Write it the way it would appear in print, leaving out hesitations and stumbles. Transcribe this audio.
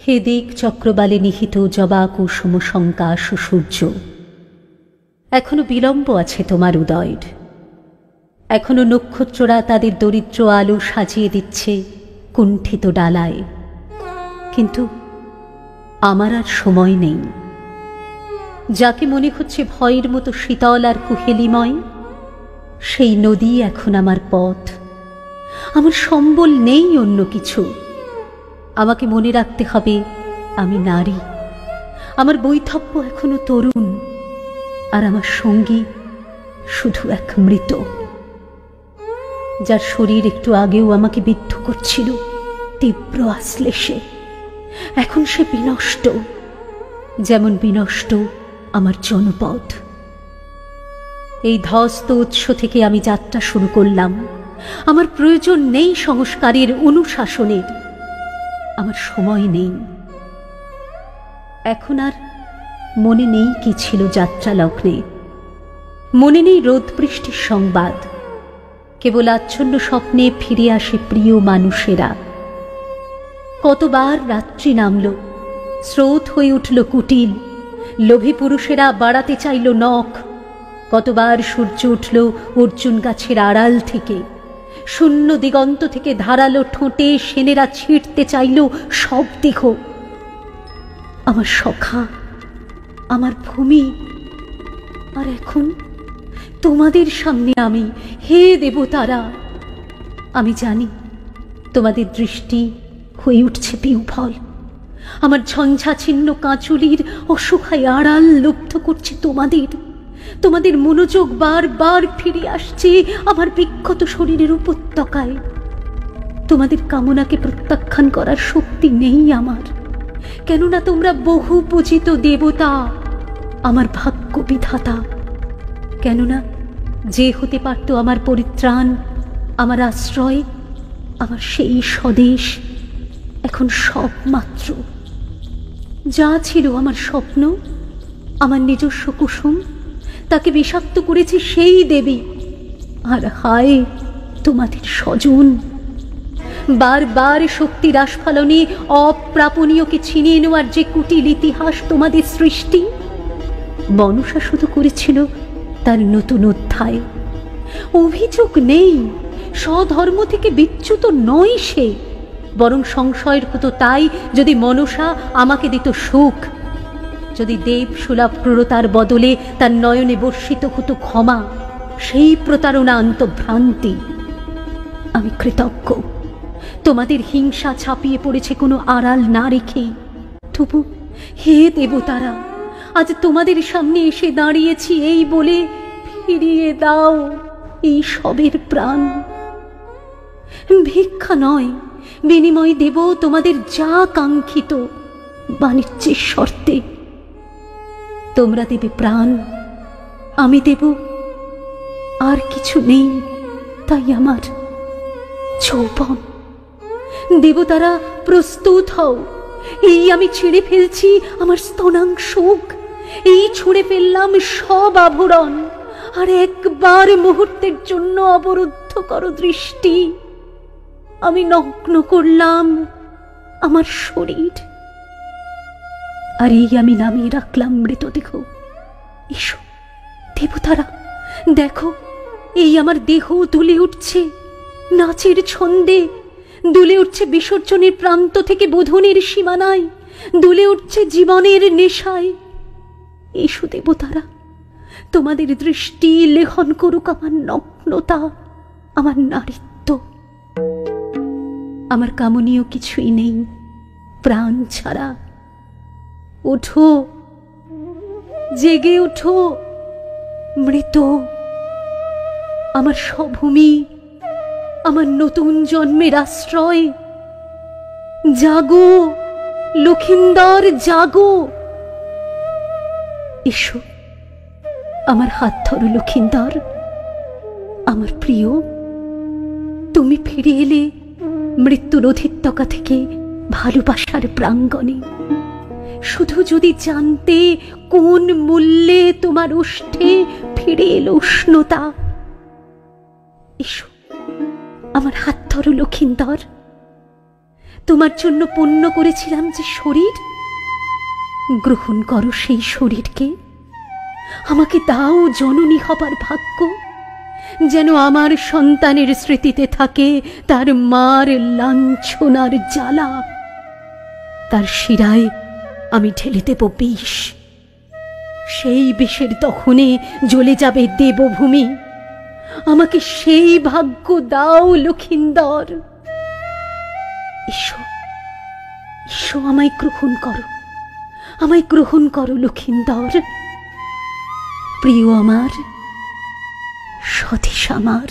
হে দিক চক্রবালে নিহিত জবা কুসুম শঙ্কা সুসূর্য, এখনো বিলম্ব আছে তোমার উদয়ের। এখনো নক্ষত্ররা তাদের দরিদ্র আলো সাজিয়ে দিচ্ছে কুণ্ঠিত ডালায়, কিন্তু আমার আর সময় নেই। যাকে মনে হচ্ছে ভয়ের মতো শীতল আর কুহেলিময়, সেই নদী এখন আমার পথ। আমার সম্বল নেই অন্য কিছু। আমাকে মনে রাখতে হবে আমি নারী, আমার বৈধব্য এখনো তরুণ, আর আমার সঙ্গী শুধু এক মৃত, যার শরীর একটু আগেও আমাকে বিদ্ধ করছিল তীব্র আশ্লেষে। এখন সে বিনষ্ট, যেমন বিনষ্ট আমার জনপদ। এই ধ্বস্ত উৎস থেকে আমি যাত্রা শুরু করলাম। আমার প্রয়োজন নেই সংস্কারের, অনুশাসনের। আমার সময় নেই। এখন আর মনে নেই কি ছিল যাত্রা লগ্নে। মনে নেই রোদ বৃষ্টির সংবাদ। কেবল আচ্ছন্ন স্বপ্নে ফিরে আসে প্রিয় মানুষেরা। কতবার রাত্রি নামল, স্রোত হয়ে উঠল কুটিল, লোভী পুরুষেরা বাড়াতে চাইল নখ। কতবার সূর্য উঠল অর্জুন গাছের আড়াল থেকে, শূন্য দিগন্ত থেকে ধারালো ঠোঁটে সেনেরা ছিঁড়তে চাইল সব দেহ। আমার সখা, আমার ভূমি, আর এখন তোমাদের সামনে আমি, হে দেবতারা। আমি জানি তোমাদের দৃষ্টি হয়ে উঠছে বিহ্বল। আমার ঝঞ্ঝাছিন্ন কাঁচুলির অসহায় আড়াল লুব্ধ করছে তোমাদের। তোমাদের মনোযোগ বারবার ফিরে আসছে আমার বিক্ষত শরীরের উপত্যকায়। তোমাদের কামনাকে প্রত্যাখ্যান করার শক্তি নেই আমার, কেননা তোমরা বহু পূজিত দেবতা, আমার ভাগ্য বিধাতা। কেননা যে হতে পারত আমার পরিত্রাণ, আমার আশ্রয়, আমার সেই স্বদেশ এখন সব মাত্র। যা ছিল আমার স্বপ্ন, আমার নিজস্ব কুসুম, তাকে বিষাক্ত করেছে সেই দেবী। আর হায় তোমাদের স্বজন, বারবার শক্তির আস্ফালনে অপ্রাপণীয়কে ছিনিয়ে নেওয়ার যে কুটিল ইতিহাস তোমাদের সৃষ্টি, মনসা শুধু করেছিল তার নতুন অধ্যায়। অভিযোগ নেই, স্বধর্ম থেকে বিচ্যুত নয় সে, বরং সংশয়ের হতো তাই যদি মনসা আমাকে দিত সুখ, যদি দেব সুলভ ক্রূরতার বদলে তার নয়নে বর্ষিত হতো ক্ষমা, সেই প্রতারণা আন্তভ্রান্তি। আমি কৃতজ্ঞ তোমাদের হিংসা ছাপিয়ে পড়েছে কোনো আড়াল না রেখেই। তবু হে দেবতারা, আজ তোমাদের সামনে এসে দাঁড়িয়েছি এই বলে, ফিরিয়ে দাও এই সবের প্রাণ। ভিক্ষা নয়, বিনিময় দেব তোমাদের যা কাঙ্ক্ষিত, বাণিজ্যের শর্তে। তোমরা দেবে প্রাণ, আমি দেব আর কিছু নেই, তাই আমার যৌবন। দেবতারা প্রস্তুত হও, এই আমি ছিঁড়ে ফেলছি আমার স্তনাংশুক, এই ছুঁড়ে ফেললাম সব আভরণ, আর একবার মুহূর্তের জন্য অবরুদ্ধ করো দৃষ্টি। আমি নগ্ন করলাম আমার শরীর, আর এই আমি নামিয়ে রাখলাম মৃতদেহ। এসো দেবতারা, দেখো এই আমার দেহ দুলে উঠছে নাচের ছন্দে, দুলে উঠছে বিসর্জনের প্রান্ত থেকে বোধনের সীমানায়, দুলে উঠছে জীবনের নেশায়। এসো দেবতারা, তোমাদের দৃষ্টি লেখন করুক আমার নগ্নতা, আমার নারীত্ব। আমার কামনীয় কিছুই নেই প্রাণ ছাড়া। ওঠো, জেগে ওঠো মৃত, আমার স্বভূমি, আমার নতুন জন্মের আশ্রয়। জাগো লক্ষিন্দর, জাগো। এসো আমার হাত ধরো লক্ষিন্দর, আমার প্রিয়। তুমি ফিরে এলে মৃত্যুর অধিত্যকা থেকে ভালোবাসার প্রাঙ্গণে। শুধু যদি জানতে কোন মূল্যে তোমার ওষ্ঠে ফিরে এলো উষ্ণতা। এসো আমার হাত ধরো লক্ষিন্দর, তোমার জন্য পণ্য করেছিলাম যে শরীর, গ্রহণ করো সেই শরীরকে। আমাকে দাও জননী হবার ভাগ্য, যেন আমার সন্তানের স্মৃতিতে থাকে তার মার লাঞ্ছনার জ্বালা। তার শিরায় আমি ঢেলে দেব বিষ, সেই বিষের দহনে জ্বলে যাবে দেবভূমি। আমাকে সেই ভাগ্য দাও লক্ষিন্দর। এসো, এসো, আমায় গ্রহণ করো, আমায় গ্রহণ করো লক্ষিন্দর। প্রিয় আমার, সতীশ আমার।